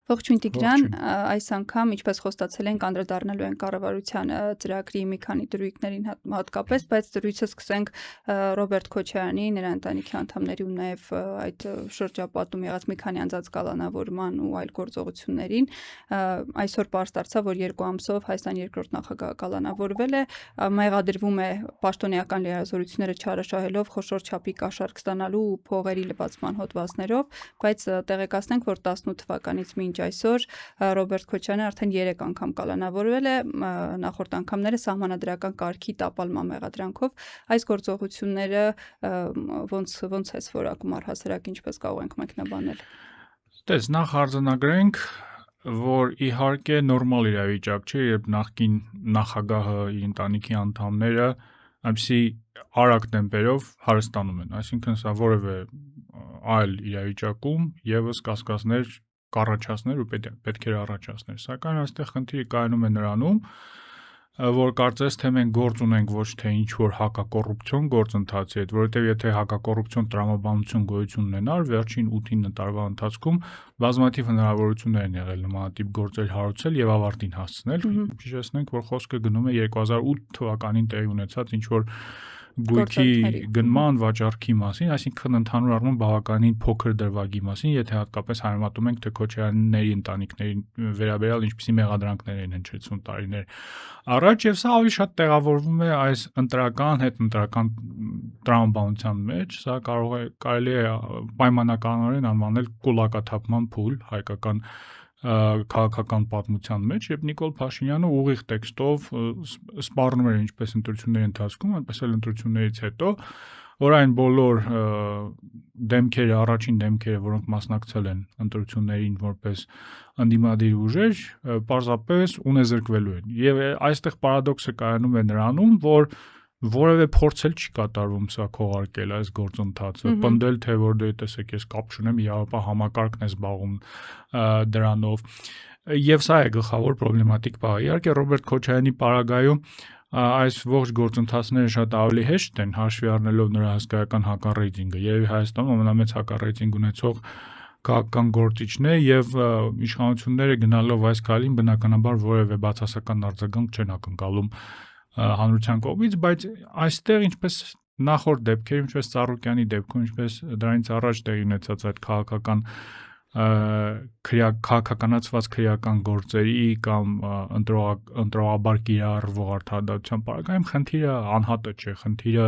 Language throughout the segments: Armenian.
Ողջույն Տիգրան, այս անգամ ինչպես խոստացել ենք անդրադառնալու ենք կառավարության ծրագրի մի քանի դրույթներին հատկապես, բայց դրույթը սկսենք Ռոբերտ Քոչարյանի, նրա ընտանիքի անդամների ու նաև այդ շրջապատում եղած մի քանի անձանց կալանավորման ու այլ գործողություններին։ Այսօր պարզ դարձավ, որ 2 ամսով Հայաստանի երկրորդ նախագահը կալանավորվել է, մեղադրվում է պաշտոնեական լիազորությունները չարաշահելով խոշոր չափի կաշառք ստանալու ու փողերի լվացման հոդվածներով, բայց տեղեկացնենք, որ 18 թվականից մինչ այսօր Ռոբերտ Քոչարյանը արդեն 3 անգամ կալանավորվել է, նախորդ անգամները սահմանադրական կարգի տապալման մեղադրանքով։ Այս գործողությունները ոնց է որակում առհասարակ, ինչպես կարող ենք մեկնաբանել։ Տես նախ արձանագրենք, որ իհարկե նորմալ իրավիճակ չէ, երբ նախկին նախագահը իր ընտանիքի անդամները այնպիսի արագ տեմպերով հարստանում են, այսինքն սա որևէ այլ իրավիճակում եւս կասկածներ կառաջացներ ու պետք էր առաջացներ, սակայն այստեղ խնդիրը կայանում է նրանում, որ կարծես թե մենք գործ ունենք ոչ թե ինչ-որ հակակոռուպցիոն գործընթացի հետ, որովհետև եթե հակակոռուպցիոն տրամաբանություն գոյություն ունենար, վերջին 8-9 տարվա ընթացքում բազմաթիվ հնարավորություններ են եղել նմանատիպ գործեր հարուցել եւ ավարտին հասցնել։ Հիշեցնենք, որ խոսքը գնում է 2008 թվականին տեղի ունեցած ինչ-որ գույքի գնման վաճառքի մասին, այսինքն ընդհանուր առմամբ բավականին փոքր դրվագի մասին, եթե հատկապես համեմատում ենք թե Քոչարյանների ընտանիքներին վերաբերյալ ինչպիսի մեղադրանքներ են հնչեցնում տարիներ առաջ, եւ սա ավելի շատ տեղավորվում է այս ընտրական հետընտրական տրամաբանության մեջ, սա կարելի է պայմանականորեն անվանել կուլակաթափման փուլ հայկական քաղաքական պատմության մեջ, եւ Նիկոլ Փաշինյանը ուղիղ տեքստով սպառնում էր ինչպես ընտրությունների ընթացքում, այնպես էլ ընտրություններից հետո, որ այն բոլոր դեմքերը, առաջին դեմքերը, որոնք մասնակցել են ընտրություններին որպես ընդդիմադիր ուժեր, պարզապես ունեզրկվելու են։ Եվ այստեղ պարադոքսը կայանում է նրանում, որ որևէ փորձ էլ չի կատարվում սա քողարկել այս գործընթացը, պնդել թե որ դե տեսեք ես կապ չունեմ, իհարկե համակարգն է զբաղվում դրանով։ Եվ սա է գլխավոր պրոբլեմատիկ բանը։ Իհարկե Ռոբերտ Քոչարյանի պարագայում այս ողջ գործընթացները շատ ավելի հեշտ են, հաշվի առնելով նրա հսկայական հակառեյտինգը։ Երևի Հայաստանում ամենամեծ հակառեյտինգ ունեցող քաղաքական գործիչն է եւ իշխանությունները գնալով այս քայլին բնականաբար որևէ բացասական արձագանք չեն ակնկալում հանրության կողմից, բայց այստեղ ինչպես նախորդ դեպքեր, ինչպես Ծառուկյանի դեպքում, ինչպես դրանից առաջ տեղի ունեցած այդ քաղաքականացված քրեական գործերի կամ ընտրողաբար կիրառվող արդարադատության պարագայում խնդիրը անհատը չէ, խնդիրը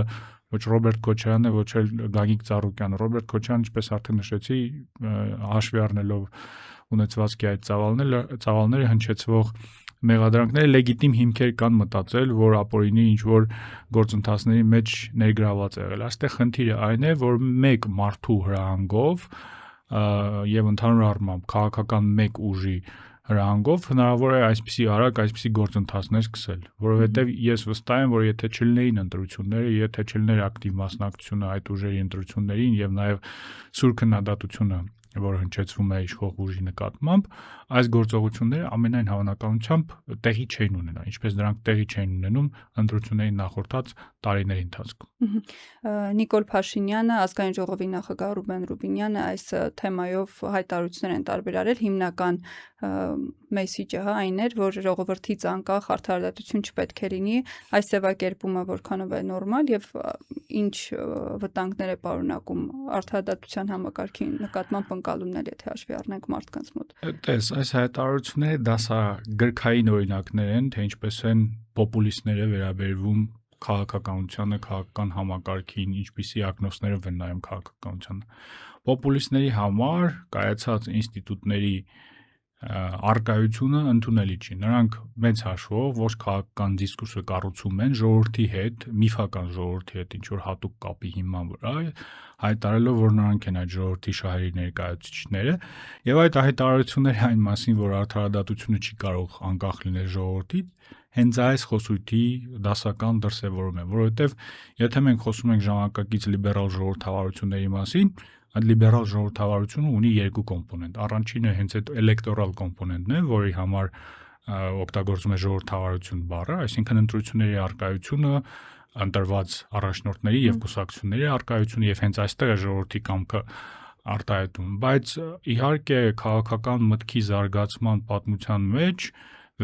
ոչ Ռոբերտ Քոչարյանն է, ոչ էլ Գագիկ Ծառուկյանը։ Ռոբերտ Քոչարյանը, ինչպես արդեն նշեցի, հաշվի առնելով ունեցվածքի այդ ծավալները հնչեցվող մեղադրանքները լեգիտիմ հիմքեր կան մտածել, որ ապօրինի ինչ-որ գործընթացների մեջ ներգրաված է եղել։ Այստեղ խնդիրը այն է, որ մեկ մարդու հրահանգով եւ ընդհանուր առմամբ քաղաքական մեկ ուժի հրահանգով հնարավոր է այսպիսի արագ այսպիսի գործընթացներ սկսել, որովհետեւ ես վստահ եմ, որ եթե չլինեին ընտրությունները, եթե չլիներ ակտիվ մասնակցությունը այդ ուժերի ընտրություններին եւ նաեւ սուր քննադատությունը, որը հնչեցվում է իշխող ուժի նկատմամբ, այս գործողությունները ամենայն հավանականությամբ տեղի չէին ունենա, ինչպես դրանք տեղի չէին ունենում ընտրություններին նախորդած տարիների ընթացքում։ Նիկոլ Փաշինյանը, ազգային ժողովի նախագահ Ռուբեն Ռուբինյանը այս թեմայով հայտարարություններ են տարբերարել, հիմնական մեսիջը այն էր, որ ժողովրդից անկախ արդարադատություն չպետք է լինի, այս ձևակերպումը որքանով է նորմալ եւ ինչ վտանգներ է պարունակում արդարադատության համակարգի նկատմամբ ընկալումներ, եթե հաշվի առնենք մարդկանց մոտ։ Տես, այս հայտարարությունները դասագրքային օրինակներ են, թե ինչպես են պոպուլիստները վերաբերվում քաղաքականությանը, քաղաքական համակարգին, ինչպիսի ակնոցներով են նայում քաղաքականությանը։ Պոպուլիստների համար կայացած ինստիտուտների արկայությունը ընդունելի չի։ Նրանք մեծ հաշվով ոչ քաղաքական դիսկուրսը կառուցում են ժողովրդի հետ, միֆական ժողովրդի հետ ինչ-որ հատուկ կապի հիման վրա, հայտարարելով, որ նրանք են այդ ժողովրդի շահերի ներկայացուցիչները, եւ այդ հայտարարությունները այն մասին, որ արդարադատությունը չի կարող անկախ լինել ժողովրդից, հենց այս խոսույթի դասական դրսևորում է, որովհետեւ եթե մենք խոսում ենք ժամանակակից լիբերալ ժողովրդավարությունների մասին, այդ լիբերալ ժողովրդավարությունը ունի երկու կոմպոնենտ։ Առաջինը հենց այդ էլեկտորալ կոմպոնենտն է, որի համար օգտագործում է ժողովրդավարություն բառը, այսինքն ընտրությունների արկայությունը, ընտրված առաջնորդների եւ կուսակցությունների արկայությունը եւ հենց այստեղ է ժողովրդի կամքը արտահայտում, բայց իհարկե քաղաքական մտքի զարգացման պատմության մեջ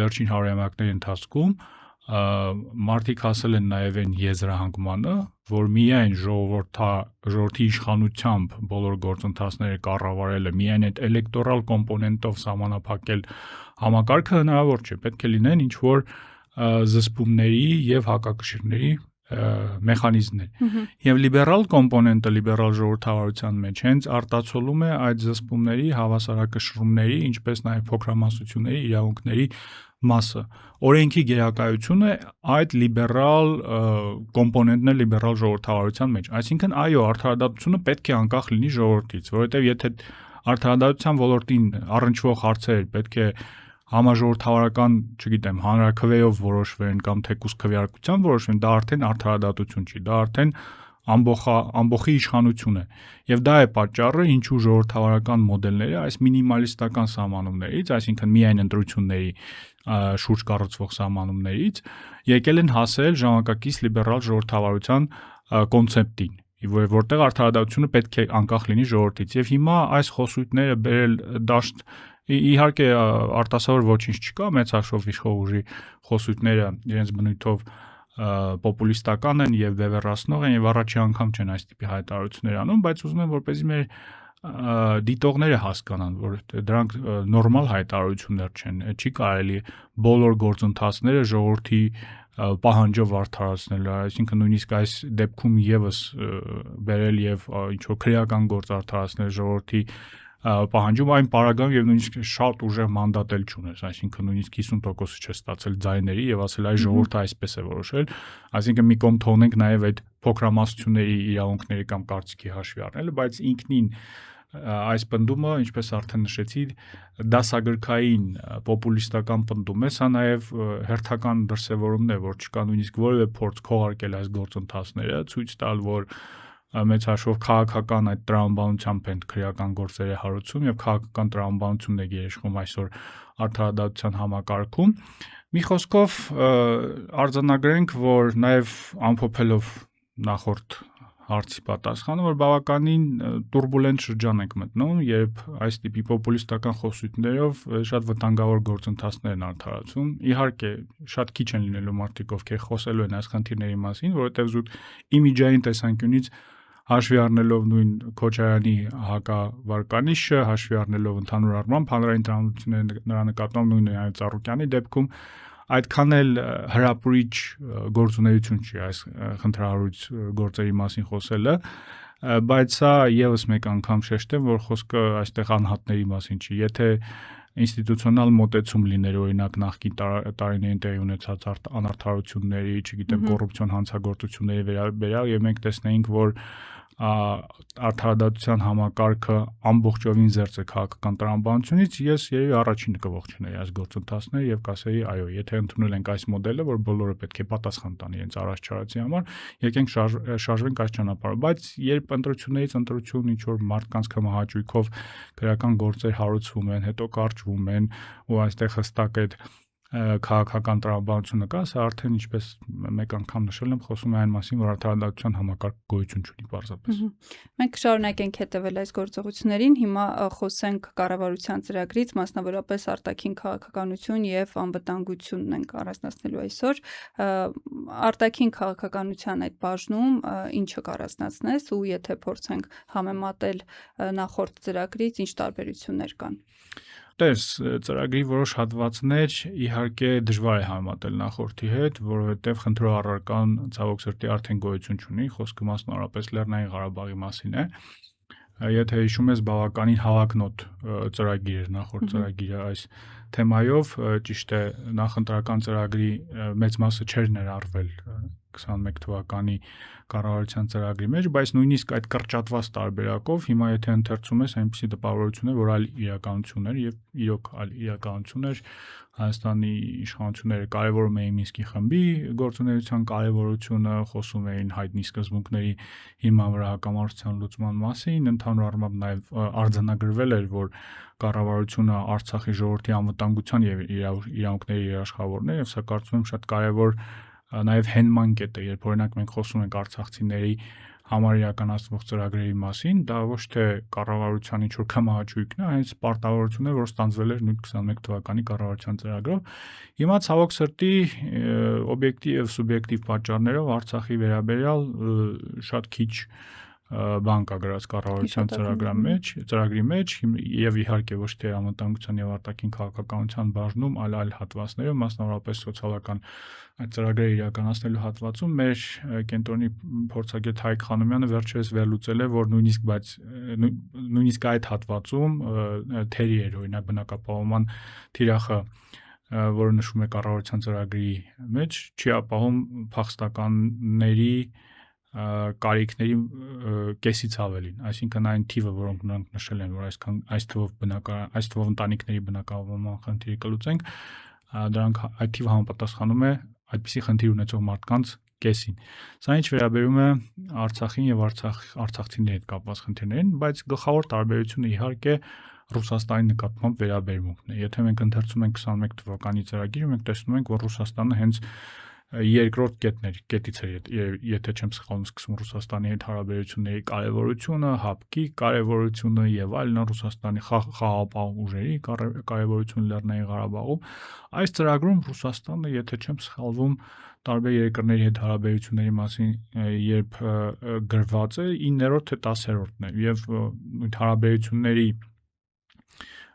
վերջին 100-ամյակների ընթացքում մարդիկ հասել են նաև այն եզրահանգմանը, որ միայն ժողովրդի իշխանությամբ բոլոր գործընթացները կառավարելը, միայն այդ էլեկտորալ կոմպոնենտով սահմանափակել համակարգը հնարավոր չէ, պետք է լինեն ինչ-որ զսպումների և հակակշիռների մեխանիզմներ։ Եվ լիբերալ կոմպոնենտը լիբերալ ժողովրդավարության մեջ հենց արտացոլում է այդ զսպումների, հավասարակշռումների, ինչպես նաև փոքրամասնությունների իրավունքների մասը։ Օրենքի գերակայությունը այդ լիբերալ կոմպոնենտն է լիբերալ ժողովրդավարության մեջ։ Այսինքն, այո, արդարադատությունը պետք է անկախ լինի ժողովրդից, որովհետև եթե արդարադատության ոլորտին առնչվող հարցեր պետք է համաժողովրդավարական, չգիտեմ, հանրաքվեով որոշվեն կամ թեկուզ քվեարկությամբ որոշվեն, դա արդեն արդարադատություն չի, դա արդեն ամբողջի իշխանություն է։ Եվ դա է պատճառը, ինչու ժողովրդավարական մոդելները այս մինիմալիստական սահմանումներից, այսինքն միայն ընտրությունների շուրջ կառուցվող սահմանումներից, եկել են հասել ժամանակակից լիբերալ ժողովրդավարության կոնցեպտին, որտեղ արդարադատությունը պետք է անկախ լինի ժողովրդից։ Եվ հիմա այս խոսույթները բերել դաշտ, իհարկե արտասովոր ոչինչ չկա, մեծ հաշվով իշխող ուժի խոսույթները իրենց բնույթով պոպուլիստական են եւ վևեռացնող են եւ առաջի անգամ չեն այս տիպի հայտարարություններ անում, բայց ուզում եմ որպեսզի մեր դիտողները հասկանան, որ դրանք նորմալ հայտարարություններ չեն, չի կարելի բոլոր գործընթացները ժողովրդի պահանջով արդարացնել, այսինքն նույնիսկ այս դեպքում եւս բերել եւ ինչ որ քրեական գործ արդարացնել ժողովրդի պահանջում այն պարագայում եւ նույնիսկ շատ ուժեղ մանդատ էլ չունես, այսինքն նույնիսկ 50%-ը չէ ստացել ձայների եւ ասել այ ժողովուրդը այսպես է որոշել, այսինքն մի կողմ թողնենք նաեւ այդ փոքրամասնությունների իրավունքների կամ կարծիքի հաշվի առնելը, բայց ինքնին այս պնդումը, ինչպես արդեն նշեցի, դասագրքային պոպուլիստական պնդում է, սա նաեւ հերթական դրսևորումն է, որ չկա նույնիսկ որևէ փորձ քողարկել այս գործընթացները, ցույց տալ, որ մեծ հաշվով քաղաքական այդ տրամաբանությամբ են քրեական գործերը հարուցում եւ քաղաքական տրամաբանությունն է երաշխում այսօր արդարադատության համակարգում։ Մի խոսքով արձանագրենք, որ նաեւ ամփոփելով նախորդ հարցի պատասխանը, որ բավականին տուրբուլենտ շրջան ենք մտնում, երբ այս տիպի պոպուլիստական խոսույթներով շատ վտանգավոր գործընթացներ են արդարացում։ Իհարկե, շատ քիչ են լինելու մարդիկ, ովքեր խոսելու են այս խնդիրների մասին, որովհետեւ զուտ իմիջային տեսանկյունից հաշվի առնելով նույն Քոչարյանի հակավարկանիշը, հաշվի առնելով ընդհանուր առմամբ հանրային տրամադրությունները նրա նկատմամբ նույն Այո Ծառուկյանի դեպքում այդքան էլ հրապուրիչ գործունեություն չի այս խնդրահարույց գործերի մասին խոսելը, բայց սա եւս մեկ անգամ շեշտեմ, որ խոսքը այստեղ անհատների մասին չի։ Եթե ինստիտուցիոնալ մոտեցում լիներ, օրինակ նախկին տարիներին տեղի ունեցած անարդարությունների, չգիտեմ, կոռուպցիոն հանցագործությունների վերաբերյալ, եւ մենք տեսնեինք, որ արդարադատության համակարգը ամբողջովին զերծ է քաղաքական տրամաբանությունից, ես երևի առաջինը կողջունեի այս գործընթացները եւ կասեի, այո, եթե ընդունել ենք այս մոդելը, որ բոլորը պետք է պատասխան տան իրենց առաջարարացի համար, եկենք շարժվենք այս ճանապարհով, բայց երբ ընտրություններից ընտրություն ինչ որ մարդկանց կմահաճույքով քրեական գործեր հարուցվում են, հետո կարճվում են ու այստեղ հստակ այդ քաղաքական տրամաբանությունը կա, սա արդեն ինչպես մեկ անգամ նշել եմ, խոսում է այն մասին, որ արդարադատության համակարգ գոյություն չունի պարզապես։ Մենք շարունակենք հետևել այս գործողություններին, հիմա խոսենք կառավարության ծրագրից, մասնավորապես արտաքին քաղաքականություն եւ անվտանգությունն ենք առանձնացնելու այսօր։ Արտաքին քաղաքականության այդ բաժնում ինչը կառանձնացնես ու եթե փորձենք համեմատել նախորդ ծրագրից, ինչ տարբերություններ կան։ Տես, ծրագրի որոշ հատվածներ իհարկե դժվար է համեմատել նախորդի հետ, որովհետև խնդրող առարկան ցավոք սրտի արդեն գոյություն չունի, խոսքը մասնավորապես Լեռնային Ղարաբաղի մասին է։ Եթե հիշում ես, բավականին հավակնոտ ծրագիր էր նախորդ ծրագիրը այս թեմայով, ճիշտ է, նախընտրական ծրագրի մեծ մասը չէր ներառվել 21 թվականի կառավարության ծրագրի մեջ, բայց նույնիսկ այդ կրճատված տարբերակով հիմա եթե ընթերցում ես, այնպիսի տպավորություն է, որ այլ իրականություն էր եւ իրոք այլ իրականություն էր, Հայաստանի իշխանությունները կարևորում էին Մինսկի խմբի գործունեության կարևորությունը, խոսում էին հայտնի սկզբունքների հիման վրա հակամարտության լուծման մասին, ընդհանուր առմամբ նաեւ արձանագրվել էր, որ կառավարությունը Արցախի ժողովրդի անվտանգության եւ իրավունքների երաշխավորն է եւ սա կարծում եմ շատ կարևոր նաև հենման կետ է, երբ օրինակ մենք խոսում ենք արցախցիների համար իրականացվող ծրագրերի մասին, դա ոչ թե կառավարության ինչ-որ կամահաճույքն է, հենց պարտավորություն է, որ ստանձվել էր նույն 21 թվականի կառավարության ծրագրով։ Հիմա ցավոք սրտի օբյեկտիվ եւ սուբյեկտիվ պատճառներով Արցախի վերաբերյալ շատ քիչ բան կա գրած կառավարության ծրագրի մեջ եւ իհարկե ոչ թե անվտանգության եւ արտաքին քաղաքականության բաժնում, այլ հատվածներում, մասնավորապես սոցիալական այդ ծրագրերը իրականացնելու հատվածում մեր կենտրոնի փորձագետ Հայկ Խանոմյանը վերջերս վերլուծել է, որ նույնիսկ այդ հատվածում թերի էր օրինակ բնակապահովման թիրախը, որը նշվում է կառավարության ծրագրի մեջ, չի ապահովում փախստականների կարիքների կեսից ավելին, այսինքն այն թիվը, որոնք նրանք նշել են, որ այս թվով ընտանիքների բնակավարման խնդիրը կլուծենք, դրանք այդ թիվը համապատասխանում է այդպիսի խնդիր ունեցող մարդկանց կեսին։ Սա ինչ վերաբերում է Արցախին եւ արցախցիների հետ կապված խնդիրներին, բայց գլխավոր տարբերությունը իհարկե Ռուսաստանի նկատմամբ վերաբերմունքն է։ Եթե մենք ընթերցում ենք 21 թվականի ծրագիրը, մենք տեսնում ենք, որ Ռուսաստանը հենց երկրորդ կետից է, եթե չեմ սխալվում, սկսում Ռուսաստանի հետ հարաբերությունների կարևորությունը, հապկի կարևորությունը եւ այլն, Ռուսաստանի խաղաղապահ ուժերի կարևորությունը Լեռնային Ղարաբաղում։ Այս ծրագրում Ռուսաստանը, եթե չեմ սխալվում, տարբեր երկրների հետ հարաբերությունների մասին երբ գրված է 9-րդ թե 10-րդն է եւ հարաբերությունների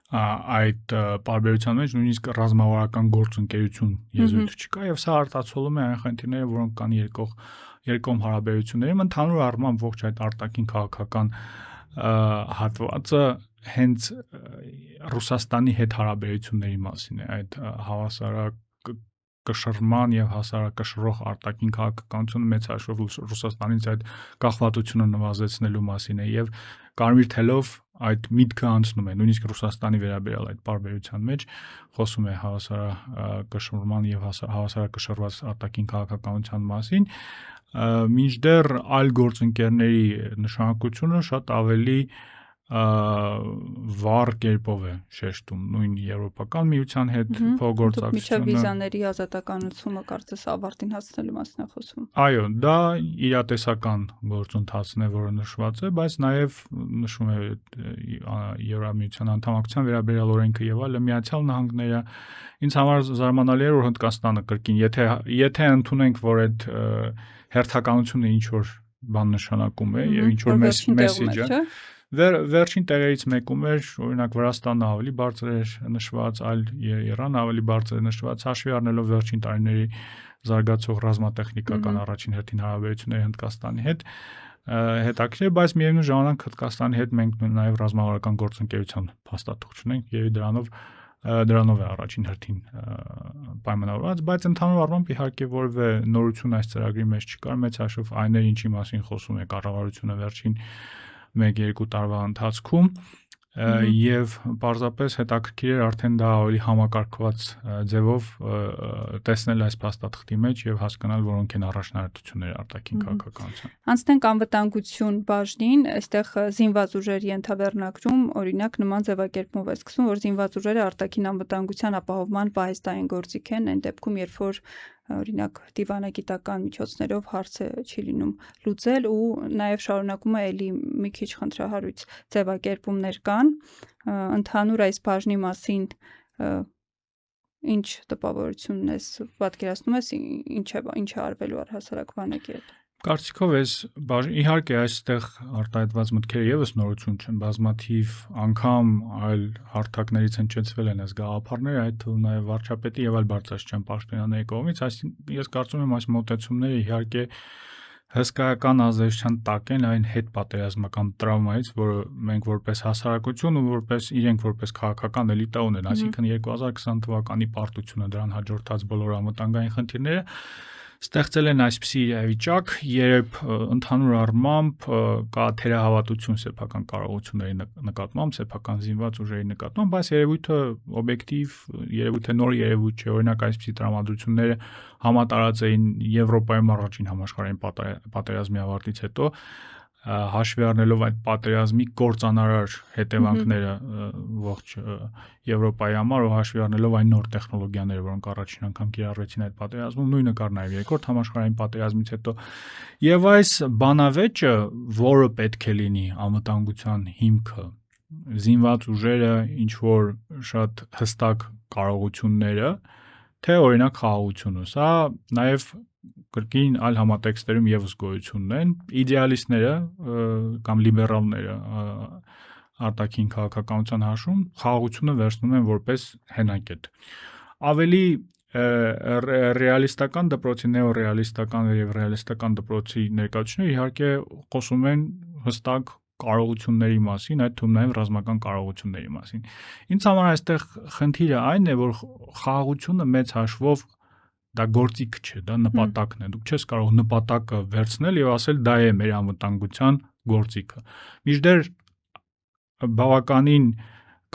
այդ բարբերության մեջ նույնիսկ ռազմավարական գործընկերություն եզրույթ չկա եւ սա արտացոլում է այն խնդիրները, որոնք կան երկկողմ հարաբերություններում, ընդհանուր առմամբ ողջ այդ արտաքին քաղաքական հատվածը հենց Ռուսաստանի հետ հարաբերությունների մասին է, այդ հավասարակշռման եւ հասարակշռող արտաքին քաղաքականությունը մեծ հաշվով Ռուսաստանից այդ կախվածությունը նվազեցնելու մասին է եւ կարմիր թելով այդ միտքը անցնում է, նույնիսկ Ռուսաստանի վերաբերյալ այդ բարբերության մեջ խոսում է հավասարակշռման եւ հավասարակշռված արտաքին քաղաքականության մասին, մինչդեռ այլ գործընկերների նշանակությունը շատ ավելի վառ կերպով է շեշտում նույն Եվրոպական միության հետ փոխգործակցությունը։ Միջև վիզաների ազատականացումը կարծես ավարտին հասնելու մասին է խոսում։ Այո, դա իրատեսական գործընթացն է, որը նշված է, բայց նաև նշվում է Եվրամիության անդամակցության վերաբերյալ օրենքը եւ այլն, Միացյալ Նահանգները, ինձ համար զարմանալի է, որ Հնդկաստանը կրկին, եթե ընդունենք, որ այդ հերթականությունը ինչ որ բան նշանակում է եւ ինչ որ մեսեջը վերջին տեղերից մեկում էր, օրինակ Վրաստանը ավելի բարձր էր նշված, այլ Իրանը ավելի բարձր է նշված, հաշվի առնելով վերջին տարիների զարգացող ռազմատեխնիկական առաջին հերթին հարաբերությունները Հնդկաստանի հետ, հետաքրքիր, բայց միևնույն ժամանակ Հնդկաստանի հետ մենք նաև ռազմավարական գործընկերության փաստաթուղթ ունենք եւ դրանով է առաջին հերթին պայմանավորված, բայց ընդհանուր առմամբ իհարկե որևէ նորություն այս ծրագրի մեջ չկար, մեծ հաշվով այն էր, ինչի մասին խոսում է կառավարությունը վերջին 1-2 տարվա ընթացքում եւ պարզապես հետաքրքիր էր արդեն դա ավելի համակարգված ձևով տեսնել այս փաստաթղթի մեջ եւ հասկանալ որոնք են առաջնահերթությունները արտաքին քաղաքականության։ Անցնենք անվտանգություն բաժնին, այստեղ զինված ուժերի ենթավեռնակրում օրինակ նման ձևակերպումով է սկսվում, որ զինված ուժերը արտաքին անվտանգության ապահովման պահեստային գործիք են, այն դեպքում երբ որ օրինակ դիվանագիտական միջոցներով հարցը չի լինում լուծել ու նաև շարունակում է էլի մի քիչ խնդրահարույց ձևակերպումներ կան ընդհանուր այս բաժնի մասին ինչ տպավորությունն ես պատկերացնում ես ինչ է արվելու առհասարակ բանակի հետ Կարծիքով ես իհարկե այստեղ արտահայտված մտքերը եւս նորություն չեն, բազմաթիվ անգամ այլ հարթակներից հնչեցվել են այս գաղափարները, այդ թվում նաև վարչապետի եւ այլ բարձրաստիճան պաշտոնյաների կողմից, այսինքն ես կարծում եմ այս մոտեցումները իհարկե հսկայական ազդեցության տակ են այն հետ պատերազմական տրավմայից, որը մենք որպես հասարակություն ու իրենք որպես քաղաքական էլիտա ունեն, այսինքն 2020 թվականի պարտությունը դրան հաջորդած բոլոր անվտանգային խնդիրները ստեղծել են այսպիսի իրավիճակ, երբ ընդհանուր առմամբ կա թերահավատություն սեփական կարողությունների նկատմամբ, սեփական զինված ուժերի նկատմամբ, բայց երևույթը օբյեկտիվ, երևույթը նոր երևույթ չէ, օրինակ այսպիսի հաշվի առնելով այդ պատերազմի կործանարար հետևանքները ողջ Եվրոպայի համար ու հաշվի առնելով այն նոր տեխնոլոգիաները, որոնք առաջին անգամ կիրառվեցին այդ պատերազմում, նույնը կար նաև երկրորդ համաշխարհային պատերազմից հետո։ Եվ այս բանավեճը, որը պետք է լինի անվտանգության հիմքը, զինված ուժերը, ինչ որ շատ հստակ կարողությունները, թե օրինակ խաղաղությունը, սա նաև կրկին այլ համատեքստերում եւս գոյություն ունեն, իդեալիստները կամ լիբերալները արտաքին քաղաքականության հաշվում խաղաղությունը վերցնում են որպես հենակետ։ Ավելի ռեալիստական դպրոցի, նեոռեալիստական եւ ռեալիստական դպրոցի ներկայացուցիչները իհարկե խոսում են հստակ կարողությունների մասին, այդ թվում նաև ռազմական կարողությունների մասին։ Ինձ համար այստեղ խնդիրը այն է, որ խաղաղությունը մեծ հաշվով դա գործիք չէ, դա նպատակն է։ Դուք չես կարող նպատակը վերցնել եւ ասել դա է մեր անվտանգության գործիքը։ Մինչդեռ բավականին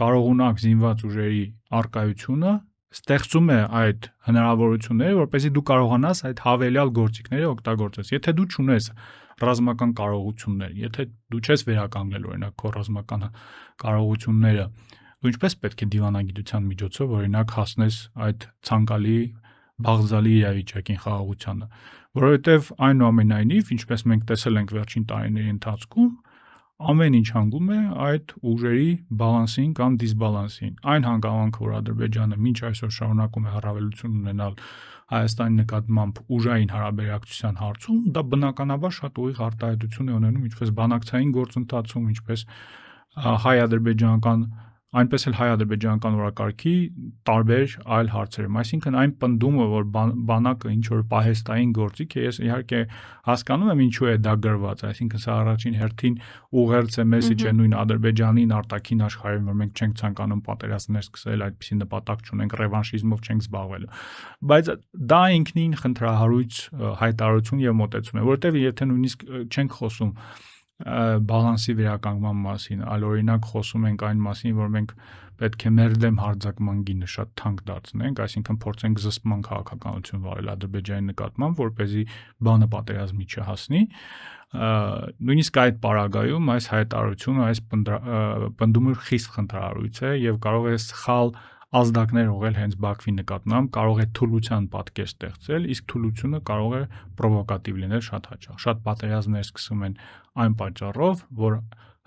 կարողունակ զինված ուժերի արկայությունը ստեղծում է այդ հնարավորությունները, որպեսզի դու կարողանաս այդ հավելյալ գործիքները օգտագործես։ Եթե դու չունես ռազմական կարողություններ, եթե դու չես վերականգնել օրինակ քո ռազմական կարողությունները, դու ինչպես պետք է դիվանագիտության միջոցով օրինակ հասնես այդ ցանկալի բաղձալի իրավիճակին խաղաղությանը, որովհետև այնուամենայնիվ, ինչպես մենք տեսել ենք վերջին տարիների ընթացքում, ամեն ինչ հանգում է այդ ուժերի բալանսին կամ դիսբալանսին։ Այն հանգամանքը, որ Ադրբեջանը մինչ այսօր շարունակում է առավելություն ունենալ Հայաստանի նկատմամբ ուժային հարաբերակցության հարցում, դա բնականաբար շատ ուղիղ արտահայտություն է ունենում ինչպես բանակցային գործընթացում, ինչպես հայ-ադրբեջանական, այնպես էլ հայ-ադրբեջանական օրակարգի տարբեր այլ հարցերում։ Այսինքն այն պնդումը, որ բանակը ինչ որ պահեստային գործիք է, ես իհարկե հասկանում եմ ինչու է դա գրված, այսինքն սա առաջին հերթին ուղերձ է մեսիջ է նույն Ադրբեջանին արտաքին աշխարհին, որ մենք չենք ցանկանում պատերազմներ սկսել, այդպիսի նպատակ չունենք, ռևանշիզմով չենք զբաղվելու։ Բայց դա ինքնին խնդրահարույց հայտարարություն եւ մոտեցում է, որովհետեւ եթե նույնիսկ չենք խոսում բալանսի վերականգնման մասին, այլ օրինակ խոսում ենք այն մասին, որ մենք պետք է մեր դեմ հարձակման գինը շատ թանկ դարձնենք, այսինքն փորձենք զսպման քաղաքականություն վարել Ադրբեջանի նկատմամբ, որպեսզի բանը պատերազմի չհասնի, նույնիսկ այդ պարագայում այս հայտարարությունը, այս պնդումը խիստ խնդրահարույց է եւ կարող է սխալ ազդակներ ուղղել հենց Բաքվի նկատմամբ, կարող է թուլության պատկեր ստեղծել, իսկ թուլությունը կարող է պրովոկատիվ լինել շատ հաճախ։ Շատ պատերազմներ սկսում են այն պատճառով, որ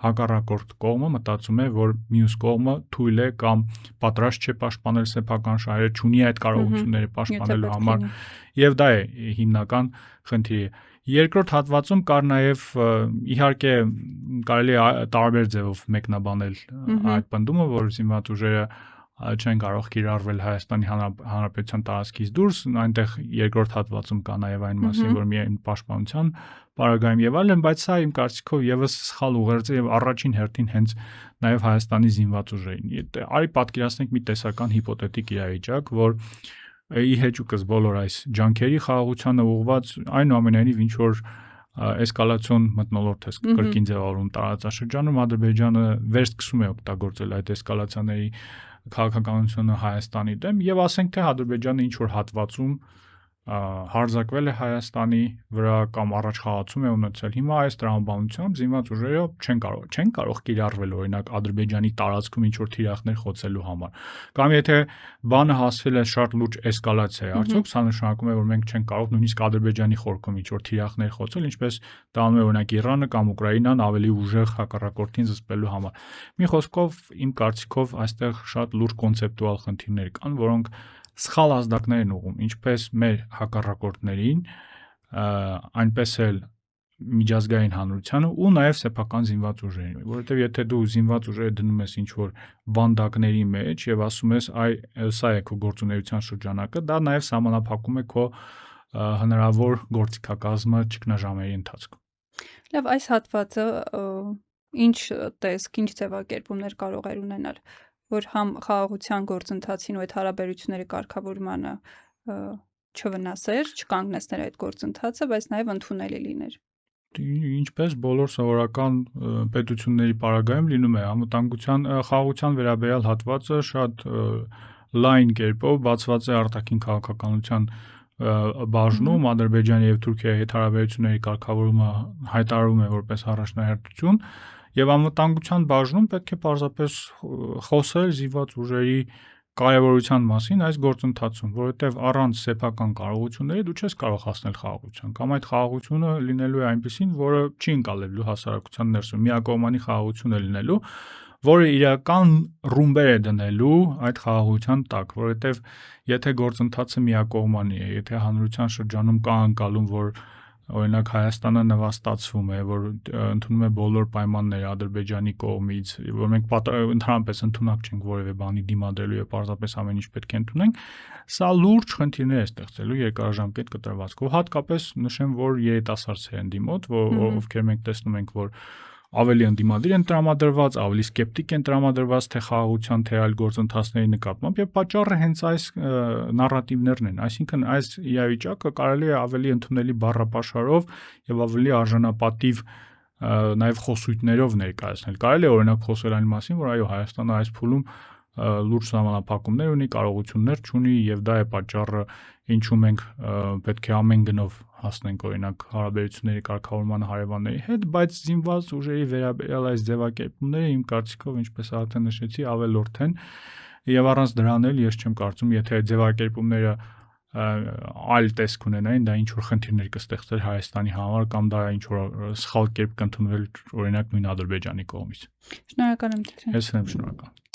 հակառակորդ կողմը մտածում է, որ մյուս կողմը թույլ է կամ պատրաստ չէ պաշտպանել սեփական շահերը, չունի այդ կարողությունները պաշտպանելու համար, եւ դա է հիմնական խնդիրը։ Երկրորդ հատվածում կար նաև իհարկե կարելի է տարբեր ձևով մեկնաբանել այդ պնդումը, որ զինված ուժերը չեն կարող կիրառվել Հայաստանի Հանրապետության տարածքից դուրս, այնտեղ երկրորդ հատվածում կա նաև այն մասին, որ միայն պաշտպանության պարագայում եւ այլն, բայց սա իմ կարծիքով եւս սխալ ուղերձ է եւ առաջին հերթին հենց նաև Հայաստանի զինված ուժերին։ Արի պատկերացնենք մի տեսական հիպոթետիկ իրավիճակ, որ ի հեճուկս բոլոր այս ջանքերի խաղաղությանը ուղղված այնուամենայնիվ ինչ որ էսկալացիոն մթնոլորտ է կրկին ձևավորում տարածաշրջանում, Ադրբեջանը վերսկսում է օգտագործել այդ էսկալացիաների քաղաքականությունը Հայաստանի դեմ եւ ասենք թե Ադրբեջանը ինչ որ հատվածում հարձակվել է Հայաստանի վրա կամ առաջխաղացում է ունեցել։ Հիմա այս տրամաբանությամբ զինված ուժերը չեն կարող կիրառվել օրինակ Ադրբեջանի տարածքում ինչ որ թիրախներ խոցելու համար։ Կամ եթե բանը հասել է շատ լուրջ էսկալացիայի, արդյոք սա նշանակում է, որ մենք չենք կարող նույնիսկ Ադրբեջանի խորքում ինչ որ թիրախներ խոցել, ինչպես դա անում է օրինակ Իրանը կամ Ուկրաինան ավելի ուժեղ հակառակորդին զսպելու համար։ Մի խոսքով իմ կարծիքով այստեղ շատ լուրջ կոնցեպտուալ խնդիրներ կան, որոնք սխալ ազդակներ են ուղղում ինչպես մեր հակառակորդներին, այնպես էլ միջազգային հանրությանը ու նաև սեփական զինված ուժերին, որովհետև եթե դու զինված ուժերը դնում ես ինչ-որ բանդակների մեջ եւ ասում ես սա է քո գործունեության շրջանակը, դա նաև սահմանափակում է քո հնարավոր գործիքակազմը ճգնաժամերի ընթացքում։ Լավ, այս հատվածը ինչ տեսք, ինչ ձևակերպումներ կարող էր ունենալ, որ համ խաղաղության գործընթացին ու այդ հարաբերությունների կարգավորմանը չվնասեր, չկանգնեցներ այդ գործընթացը, բայց նաև ընդունելի լիներ։ Ինչպես բոլոր սովորական պետությունների պարագայում լինում է, անվտանգության խաղաղության վերաբերյալ հատվածը շատ լայն կերպով բացված է արտաքին քաղաքականության բաժնում Ադրբեջանի եւ Թուրքիայի հետ հարաբերությունների կարգավորումը հայտարարում է որպես առաջնահերթություն եւ անվտանգության բաժնում պետք է պարզապես խոսել զինված ուժերի կարևորության մասին այս գործընթացում, որովհետև առանց սեփական կարողությունների դու չես կարող հասնել խաղաղության, կամ այդ խաղաղությունը լինելու է այնպեսին, որը չի ընկալելու հասարակության ներսում, միակողմանի խաղաղություն է լինելու, որը իրական ռումբեր է դնելու այդ խաղաղության տակ, որովհետև եթե գործընթացը միակողմանի է, եթե հանրության շրջանում կա անկալում, որ օրինակ Հայաստանը նվաստացվում է, որ ընդունում է բոլոր պայմանները Ադրբեջանի կողմից, որ մենք ընդհանրապես ընդունակ չենք որևէ բանի դիմադրելու եւ պարզապես ամեն ինչ պետք է ընդունենք, սա լուրջ խնդիրներ է ստեղծելու երկարաժամկետ կտրվածքով, հատկապես նշեմ, որ երիտասարդ սերնդի մոտ, ովքեր մենք տեսնում ենք, որ ավելի ընդդիմադիր են տրամադրված, ավելի սկեպտիկ են տրամադրված թե խաղաղության, թե այլ գործընթացների նկատմամբ եւ պատճառը հենց այս նարատիվներն են, այսինքն այս իրավիճակը կարելի է ավելի ընդունելի բառապաշարով եւ ավելի արժանապատիվ նաեւ խոսույթներով ներկայացնել։ Կարելի է օրինակ խոսել այն մասին, որ այո, Հայաստանը այս փուլում լուրջ սահմանափակումներ ունի, կարողություններ չունի եւ դա է պատճառը, ինչու մենք պետք է ամեն գնով հասնենք օրինակ հարաբերությունների կարգավորման հարևանների հետ, բայց զինված ուժերի վերաբերյալ այս ձևակերպումները իմ կարծիքով, ինչպես արդեն նշեցի, ավելորդ են եւ առանց դրանել ես չեմ կարծում, եթե այդ ձևակերպումները այլ տեսք ունենային, դա ինչ որ խնդիրներ կստեղծեր Հայաստանի համար կամ դա ինչ որ սխալ կերպ կընդունվել օրինակ նույն Ադրբեջանի կողմից։ Շնորհակալ եմ։ Ես եմ շնորհակալ։